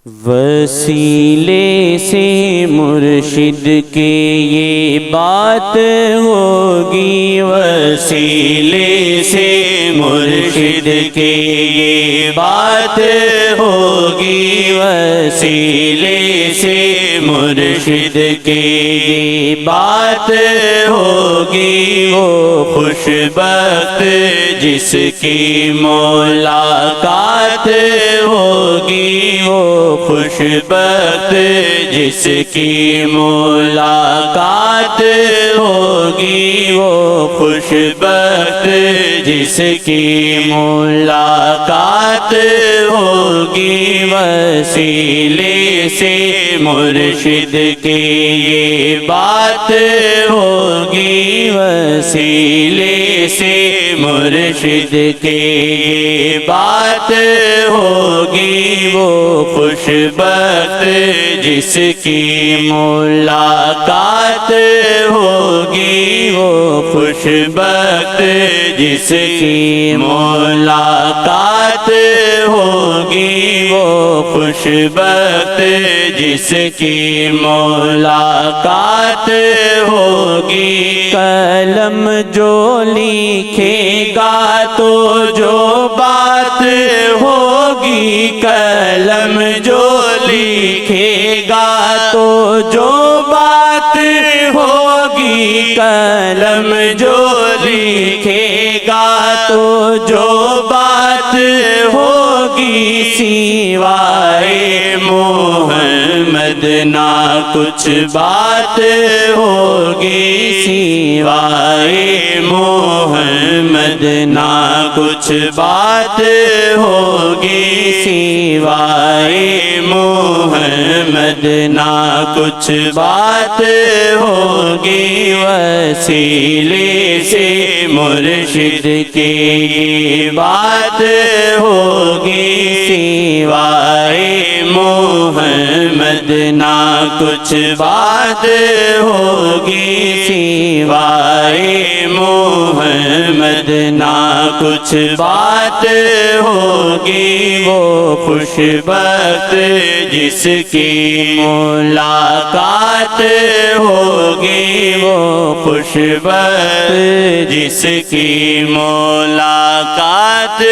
وسیلے سے مرشد کے یہ بات ہوگی، وسیلے سے مرشد کے یہ بات ہوگی، وسیلے سے مرشد کے یہ بات ہوگی۔ وہ خوش بخت جس کی ملاقات ہوگی، وہ خوش بخت جس کی ملاقات ہوگی، وہ خوش بخت جس کی ملاقات ہوگی۔ وسیلے سے مرشد کی یہ بات ہوگی، وسیلے سے مرشد کی یہ بات ہوگی۔ وہ خوش بخت جس کی ملاقات ہوگی، وہ خوش بخت جس کی ملاقات ہوگی، وہ خوش بخت جس کی ملاقات ہوگی۔ قلم جو لکھے گا تو جو بات ہوگی، قلم جو لکھے گا تو جو بات ہوگی، قلم جو لکھے گا تو جو بات ہوگی۔ سوائے محمد نہ کچھ بات ہوگی، سوائے محمد نہ کچھ بات ہوگی، سوائے محمد نہ کچھ بات ہوگی۔ وسیلے سے مرشد کی یہ بات ہوگی، سوائے محمد نہ کچھ بات ہوگی، سوائے محمد نہ کچھ بات ہوگی۔ وہ خوش بخت جس کی ملاقات ہوگی، وہ خوش بخت جس کی ملاقات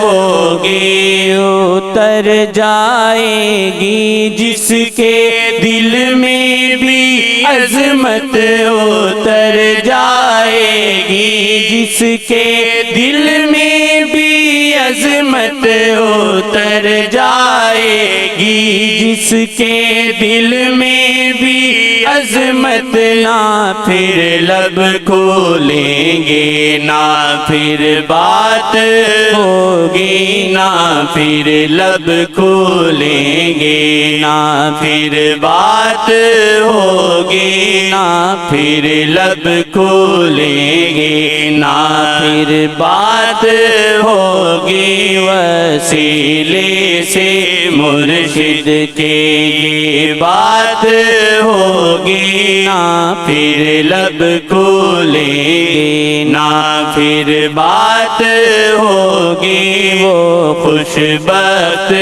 ہوگی۔ اتر جائے گی جس کے دل میں بھی عظمت، اتر جائے گی جس کے دل میں بھی عظمت، اتر جائے گی جس کے دل میں بھی عظمت۔ نہ پھر لب کھولیں گے، نہ پھر بات ہوگی، نہ پھر لب کھولیں گے، نہ پھر بات ہوگی، نہ پھر لب کھولیں گے، نہ پھر بات ہوگی۔ وسیلے سے مرشد کے یہ بات ہوگی، نہ پھر لب کھولیں گے، نہ پھر بات ہوگی۔ وہ خوش بخت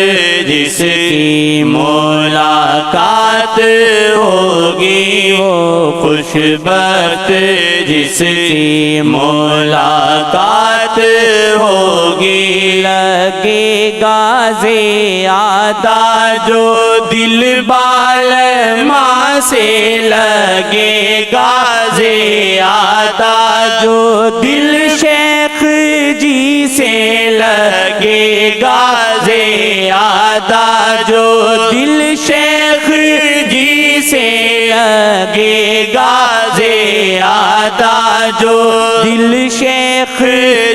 جس کی ملاقات ہوگی، وہ خوش بخت جس کی ملاقات ہوگی۔ لگے گا زیادہ جو دل بالماں سے، لگے گا زیادہ جو دل شیخ جی سے، لگے گا زیادہ جو دل شیخ جی سے، لگے گا زیادہ جو دل شیخ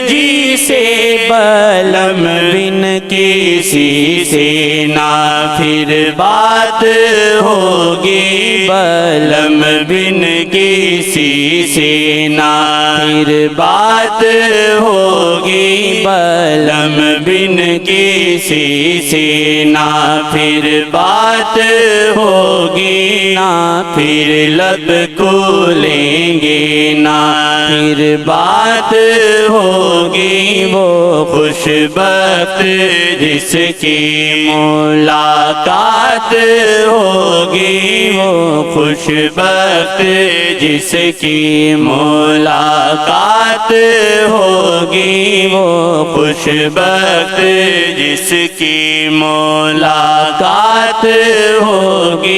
جی سے۔ بلم بن کسی سے نہ پھر بات ہوگی، بلم بن کسی سے نہ پھر بات ہوگی، بلم بن کسی سے نہ پھر بات ہوگی۔ نہ پھر لب کھولیں گے، نہ پھر بات ہوگی۔ وہ خوش بخت بخت جس کی ملاقات ہوگی، وہ خوش بخت جس کی ملاقات ہوگی، وہ خوش بخت جس کی ملاقات ہوگی۔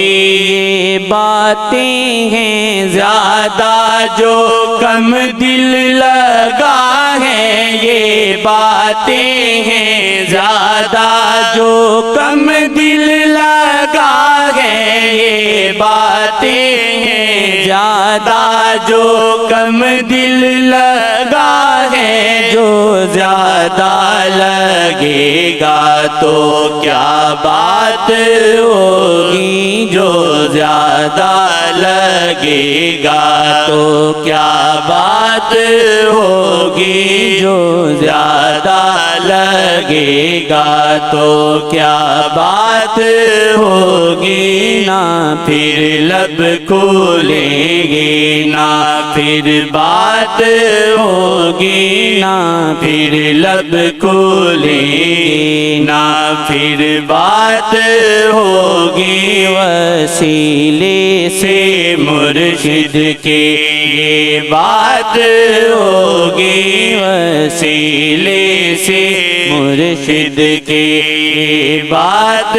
یہ باتیں ہیں زیادہ جو کم دل لگا ہے، یہ باتیں ہیں زیادہ جو کم دل لگا ہے، یہ باتیں ہیں زیادہ جو کم دل لگا ہے۔ جو زیادہ لگے گا تو کیا بات ہوگی، جو زیادہ لگے گا تو کیا بات ہوگی، جو زیادہ لگے گا تو کیا بات ہوگی۔ نہ پھر لب کھولیں گے، نہ پھر بات ہوگی، نہ پھر لب کھولیں گے، نہ پھر بات ہوگی۔ وسیلے سے مرشد کے یہ بات ہوگی، وسیلے سے مرشد کے یہ بات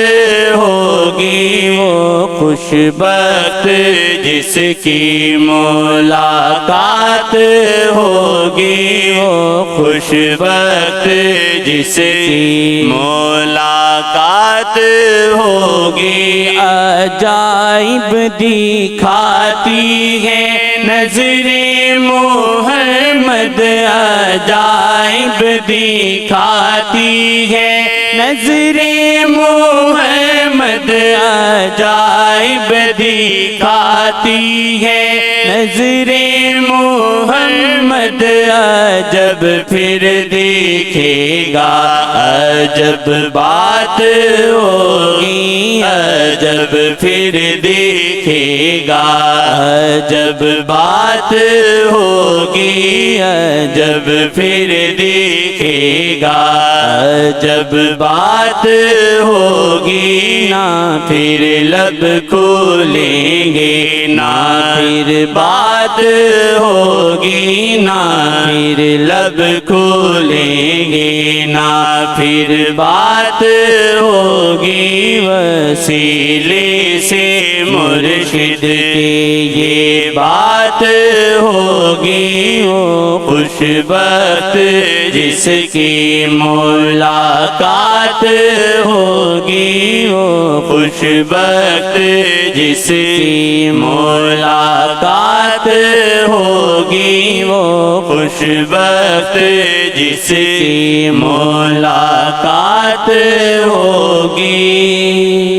ہوگی۔ وہ خوش بخت جس کی ملاقات ہوگی، وہ خوش بخت جس کی ملاقات ہوگی۔ عجائب دکھاتی ہے نظر محمد، عجائب دکھاتی ہے نظر محمد، عجائب دکھاتی ہے نظر محمد۔ عجب پھر دیکھے گا، عجب بات ہوگی، عجب پھر دیکھے گا، عجب بات ہوگی، عجب پھر دیکھے گا، عجب بات ہوگی۔ نہ پھر لب کھولیں گے، نہ پھر بات ہوگی، نہ پھر لب کھولیں گے، نہ پھر بات ہوگی۔ وسیلے سے مرشد کی یہ بات ہوگی، وہ خوش بخت جس کی ملاقات ہوگی، وہ خوش بخت جس کی ملاقات ہوگی، وہ خوش بخت جس کی ملاقات ہوگی۔